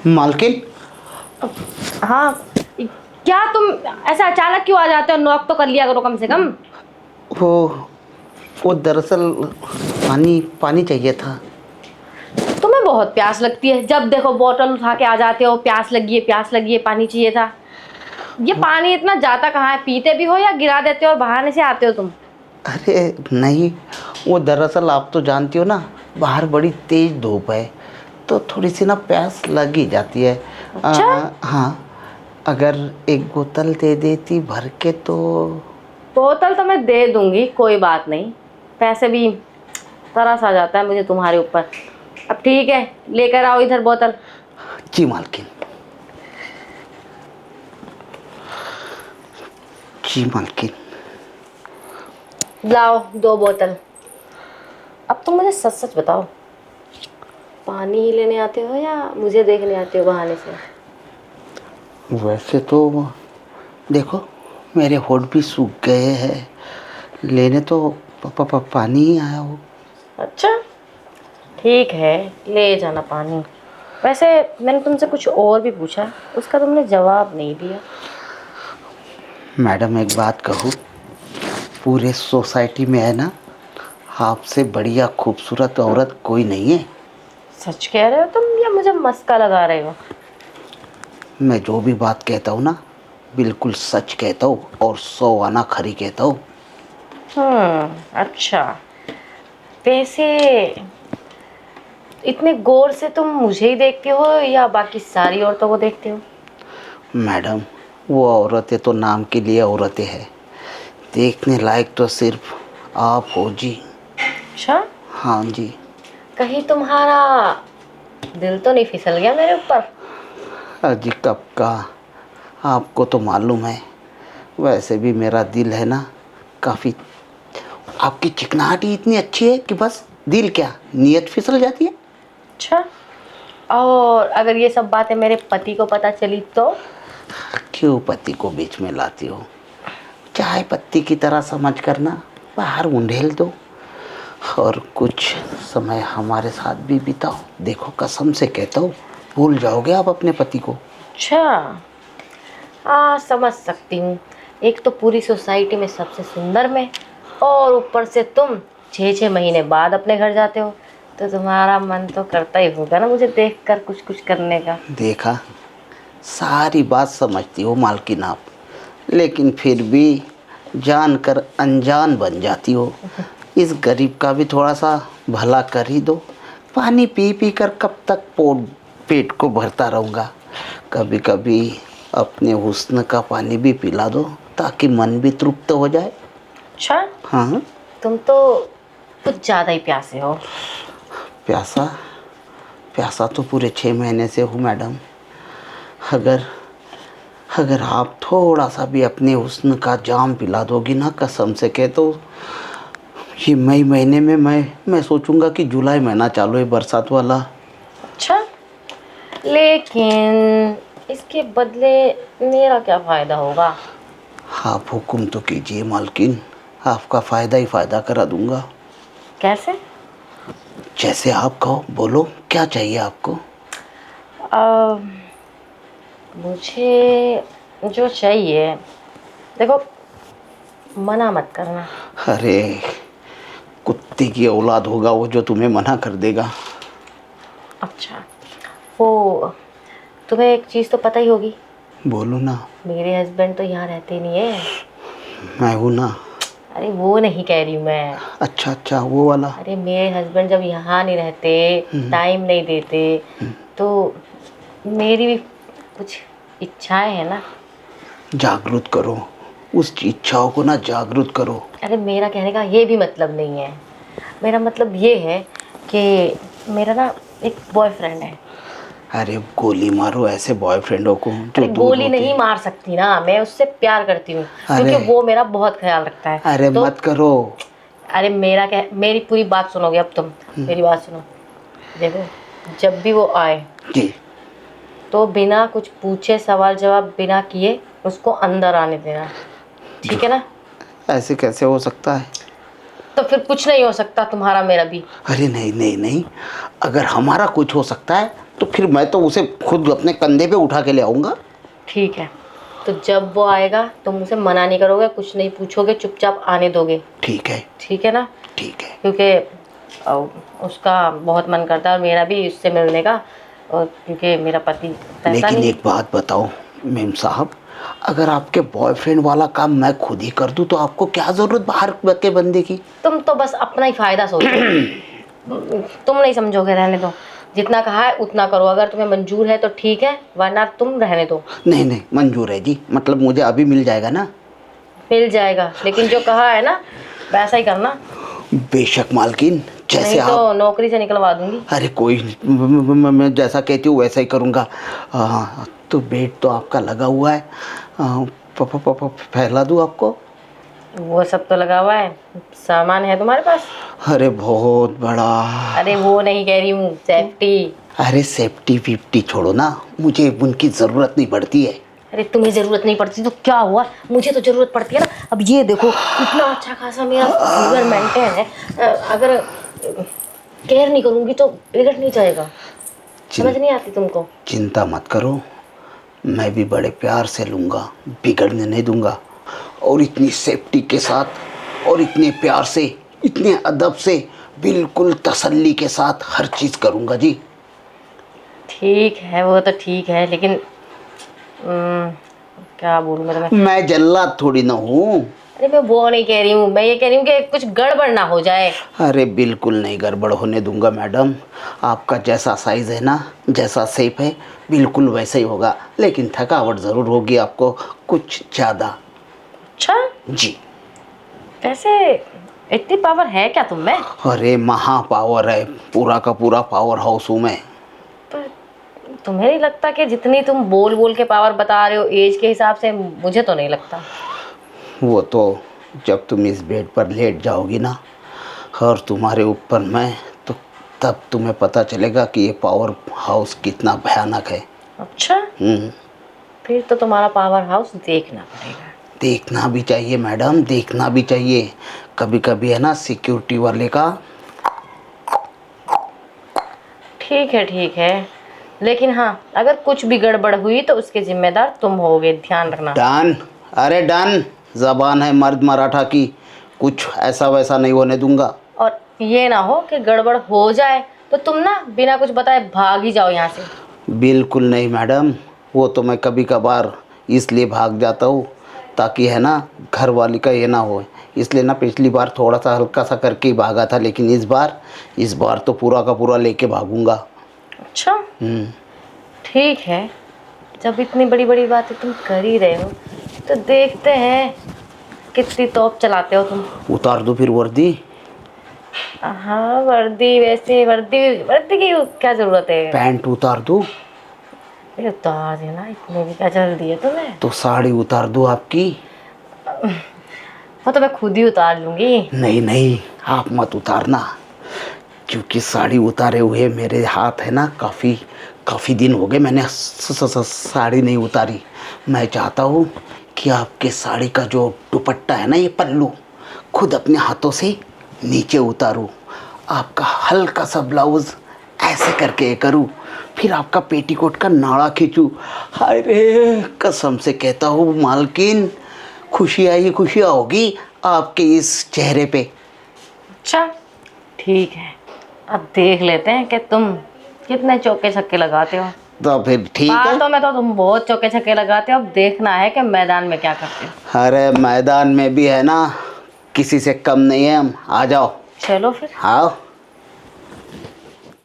मालकिन। हाँ, क्या तुम ऐसा अचानक क्यों आ जाते हो? नॉक तो कर लिया करो कम से कम। वो वो दरअसल पानी पानी चाहिए था। तुम्हें बहुत प्यास लगती है, जब देखो बोतल उठा के आ जाते हो, प्यास लगी है प्यास लगी है, पानी चाहिए था। ये पानी इतना जाता कहाँ है? पीते भी हो या गिरा देते हो और बहाने से आते हो तुम? अरे नहीं, वो दरअसल आप तो जानती हो ना, बाहर बड़ी तेज धूप है तो थोड़ी सी ना प्यास लग ही जाती है। अच्छा, हाँ, अगर एक बोतल दे देती भर के तो। बोतल तो मैं दे दूंगी, कोई बात नहीं। पैसे भी तरस आ जाता है मुझे तुम्हारे ऊपर। अब ठीक है, लेकर आओ इधर बोतल। जी मालकिन, जी मालकिन। लाओ 2 बोतल। अब तुम मुझे सच सच बताओ, पानी ही लेने आते हो या मुझे देखने आते हो बहाने से? वैसे तो देखो, मेरे होठ भी सूख गए हैं, लेने तो पानी ही आया हो। अच्छा, ठीक है, ले जाना पानी। वैसे मैंने तुमसे कुछ और भी पूछा, उसका तुमने जवाब नहीं दिया। मैडम एक बात कहूँ, पूरे सोसाइटी में है ना, आपसे बढ़िया खूबसूरत औरत कोई नहीं है। सच कह रहे हो तुम या मुझे मस्का लगा रहे हो? मैं जो भी बात कहता हूँ ना, बिल्कुल सच कहता हूँ और 100 आना खरी कहता हूँ। अच्छा। वैसे इतने गौर से तुम मुझे ही देखते हो या बाकी सारी औरतों को देखते हो? मैडम, वो औरतें तो नाम के लिए औरतें हैं, देखने लायक तो सिर्फ आप हो जी। अच्छा, हाँ जी। कहीं तुम्हारा दिल तो नहीं फिसल गया मेरे ऊपर? अजी कब का, आपको तो मालूम है। वैसे भी मेरा दिल है ना, काफ़ी। आपकी चिकनाहट ही इतनी अच्छी है कि बस दिल क्या, नीयत फिसल जाती है। अच्छा, और अगर ये सब बातें मेरे पति को पता चली तो? क्यों पति को बीच में लाती हो? चाय पत्ती की तरह समझ कर ना बाहर उंडेल दो और कुछ समय हमारे साथ भी बिताओ। देखो, कसम से कहता हूँ, भूल जाओगे आप अपने पति को। अच्छा, हाँ समझ सकती हूँ। एक तो पूरी सोसाइटी में सबसे सुंदर मैं, और ऊपर से तुम 6-6 महीने बाद अपने घर जाते हो, तो तुम्हारा मन तो करता ही होगा ना मुझे देखकर कुछ कुछ करने का। देखा, सारी बात समझती हो मालकिन आप, लेकिन फिर भी जानकर अनजान बन जाती हो। इस गरीब का भी थोड़ा सा भला कर ही दो। पानी पी पी कर कब तक पेट को भरता रहूँगा। कभी कभी अपने हुस्न का पानी भी पिला दो ताकि मन भी तृप्त हो जाए। अच्छा, हाँ। तुम तो कुछ ज़्यादा ही प्यासे हो। प्यासा, प्यासा तो पूरे 6 महीने से हूँ मैडम। अगर अगर आप थोड़ा सा भी अपने हुस्न का जाम पिला दोगी ना, कसम से कह तो ये मई महीने में मैं सोचूंगा कि जुलाई महीना चालू है, बरसात वाला। अच्छा, लेकिन इसके बदले मेरा क्या फ़ायदा होगा? आप हुक्म तो कीजिए मालकिन, आपका फ़ायदा ही फ़ायदा करा दूंगा। कैसे? जैसे आप कहो, बोलो क्या चाहिए आपको। आ, मुझे जो चाहिए, देखो, मना मत करना। अरे, कुत्ते की औलाद होगा वो जो तुम्हें मना कर देगा। अच्छा, वो तुम्हें एक चीज़ तो पता ही होगी, बोलो ना। मेरे हस्बैंड तो यहाँ रहते नहीं है। मैं हूँ ना। अरे वो नहीं कह रही हूँ मैं। अच्छा अच्छा, वो वाला। अरे मेरे हस्बैंड जब यहाँ नहीं रहते, टाइम नहीं देते, तो मेरी भी कुछ इच्छाएं हैं ना। जागरूक करो उस इच्छाओं को ना, जागरूक करो। अरे मेरा कहने का ये भी मतलब नहीं है। मेरा मतलब ये है कि मेरा ना एक बॉयफ्रेंड है। अरे गोली मारो ऐसे बॉयफ्रेंडों को जो अरे दूर गोली होते। नहीं मार सकती ना, मैं उससे प्यार करती हूँ अरे, क्योंकि वो मेरा बहुत ख्याल रखता है। अरे तो मत करो। अरे मेरा क्या, मेरी पूरी बात सुनोगे अब तुम? मेरी बात सुनो। देखो, जब भी वो आए जी। तो बिना कुछ पूछे, सवाल जवाब बिना किए उसको अंदर आने देना, जो ठीक है ना? ऐसे कैसे हो सकता है? तो फिर कुछ नहीं हो सकता तुम्हारा मेरा भी। अरे नहीं नहीं नहीं, अगर हमारा कुछ हो सकता है तो फिर मैं तो उसे खुद अपने कंधे पे उठा के ले आऊँगा। ठीक है, तो जब वो आएगा तुम उसे मना नहीं करोगे, कुछ नहीं पूछोगे, चुपचाप आने दोगे। ठीक है। ठीक है ना? ठीक है। क्योंकि उसका बहुत मन करता है और मेरा भी उससे मिलने का, और क्योंकि मेरा पति पैसा लेकिन नहीं। एक बात बताओ मेम साहब, अगर आपके बॉयफ्रेंड वाला काम मैं खुद ही कर दूं तो आपको क्या ज़रूरत बाहर के बंदे की? तुम तो बस अपना ही फायदा सोचो। तुम नहीं समझोगे, रहने दो। जितना कहा है उतना करो, अगर तुम्हें मंजूर है तो ठीक है, वरना तुम रहने दो। नहीं नहीं मंजूर है जी, मतलब मुझे अभी मिल जाएगा ना? मिल जाएगा, लेकिन जो कहा है ना वैसा ही करना। बेशक मालकिन, जैसे नहीं तो आप। नौकरी से निकलवा दूंगी। अरे कोई नहीं, मैं जैसा कहती हूँ वैसा ही करूँगा। तो बेड तो आपका लगा हुआ है, फैला दूँ आपको? वो सब तो लगा हुआ है, सामान है तुम्हारे पास? अरे बहुत बड़ा। अरे वो नहीं कह रही हूँ, सेफ्टी। अरे सेफ्टी फिफ्टी छोड़ो ना, मुझे उनकी ज़रूरत नहीं पड़ती है। अरे तुम्हें जरूरत नहीं पड़ती तो क्या हुआ, मुझे तो जरूरत पड़ती है ना। अब ये देखो इतना अच्छा खासा मेरा फिगर मेंटेन है, अगर केयर नहीं करूंगी तो बिगड़ नहीं जाएगा। समझ नहीं आती तुमको? चिंता मत करो, मैं भी बड़े प्यार से लूँगा, बिगड़ने नहीं दूंगा। और इतनी सेफ्टी के साथ और इतने प्यार से, इतने अदब से, बिल्कुल तसल्ली के साथ हर चीज़ करूँगा जी। ठीक है, वो तो ठीक है, लेकिन क्या बोलूँ मैं तुम्हें? मैं जल्लाद थोड़ी ना हूँ। अरे मैं वो नहीं कह रही हूँ, मैं ये कह रही हूँ कि कुछ गड़बड़ ना हो जाए। अरे बिल्कुल नहीं गड़बड़ होने दूंगा मैडम, आपका जैसा साइज़ है ना, जैसा शेप है, बिल्कुल वैसा ही होगा। लेकिन थकावट ज़रूर होगी आपको, कुछ ज़्यादा। अच्छा जी। वैसे इतनी पावर है क्या तुम में? अरे महा पावर है, पूरा का पूरा पावर हाउस हूँ मैं। पर तुम्हें नहीं लगता कि जितनी तुम बोल बोल के पावर बता रहे हो एज के हिसाब से, मुझे तो नहीं लगता। वो तो जब तुम इस बेड पर लेट जाओगी ना और तुम्हारे ऊपर मैं, तो तब तुम्हें पता चलेगा कि ये पावर हाउस कितना भयानक है। अच्छा फिर तो तुम्हारा पावर हाउस देखना पड़ेगा। देखना भी चाहिए मैडम, देखना भी चाहिए। कभी कभी है ना सिक्योरिटी वाले का। ठीक है, लेकिन हाँ अगर कुछ भी गड़बड़ हुई तो उसके जिम्मेदार तुम होगे, ध्यान रखना। डन। अरे डन, जबान है मर्द मराठा की, कुछ ऐसा वैसा नहीं होने दूंगा। और ये ना हो कि गड़बड़ हो जाए तो तुम ना बिना कुछ बताए भाग ही जाओ यहाँ से। बिल्कुल नहीं मैडम, वो तो मैं कभी कभार इसलिए भाग जाता हूँ ताकि है ना घर वाली का ये ना हो। इसलिए ना पिछली बार थोड़ा सा हल्का सा करके ही भागा था, लेकिन इस बार तो पूरा का पूरा लेके भागूंगा। अच्छा ठीक है, जब इतनी बड़ी बड़ी बातें तुम कर ही रहे हो तो देखते हैं कितनी तोप चलाते हो तुम। उतार दो फिर वर्दी। हाँ वर्दी, वैसे वर्दी वर्दी की क्या जरूरत है? पैंट उतार दो। ये उतार देना, इतने भी क्या जल्दी है तुम्हें? तो साड़ी उतार दो आपकी। वो तो मैं खुद ही उतार लूंगी। नहीं नहीं, आप मत उतारना, क्योंकि साड़ी उतारे हुए मेरे हाथ है ना काफ़ी दिन हो गए, मैंने साड़ी नहीं उतारी। मैं चाहता हूँ कि आपके साड़ी का जो दुपट्टा है ना, ये पल्लू, खुद अपने हाथों से नीचे उतारूँ, आपका हल्का सा ब्लाउज़ ऐसे करके ये करूँ, फिर आपका पेटीकोट का नाड़ा खींचूँ। हाय रे, कसम से कहता हूँ मालकिन, खुशियाँ होगी आपके इस चेहरे पे। अच्छा ठीक है, अब देख लेते हैं कि तुम कितने चौके छक्के लगाते हो। तो फिर ठीक है। बातों में तो तुम बहुत चौके छक्के लगाते हो, अब देखना है कि मैदान में क्या करते हो। अरे मैदान में भी है ना, किसी से कम नहीं है हम। आ जाओ। चलो फिर। आओ।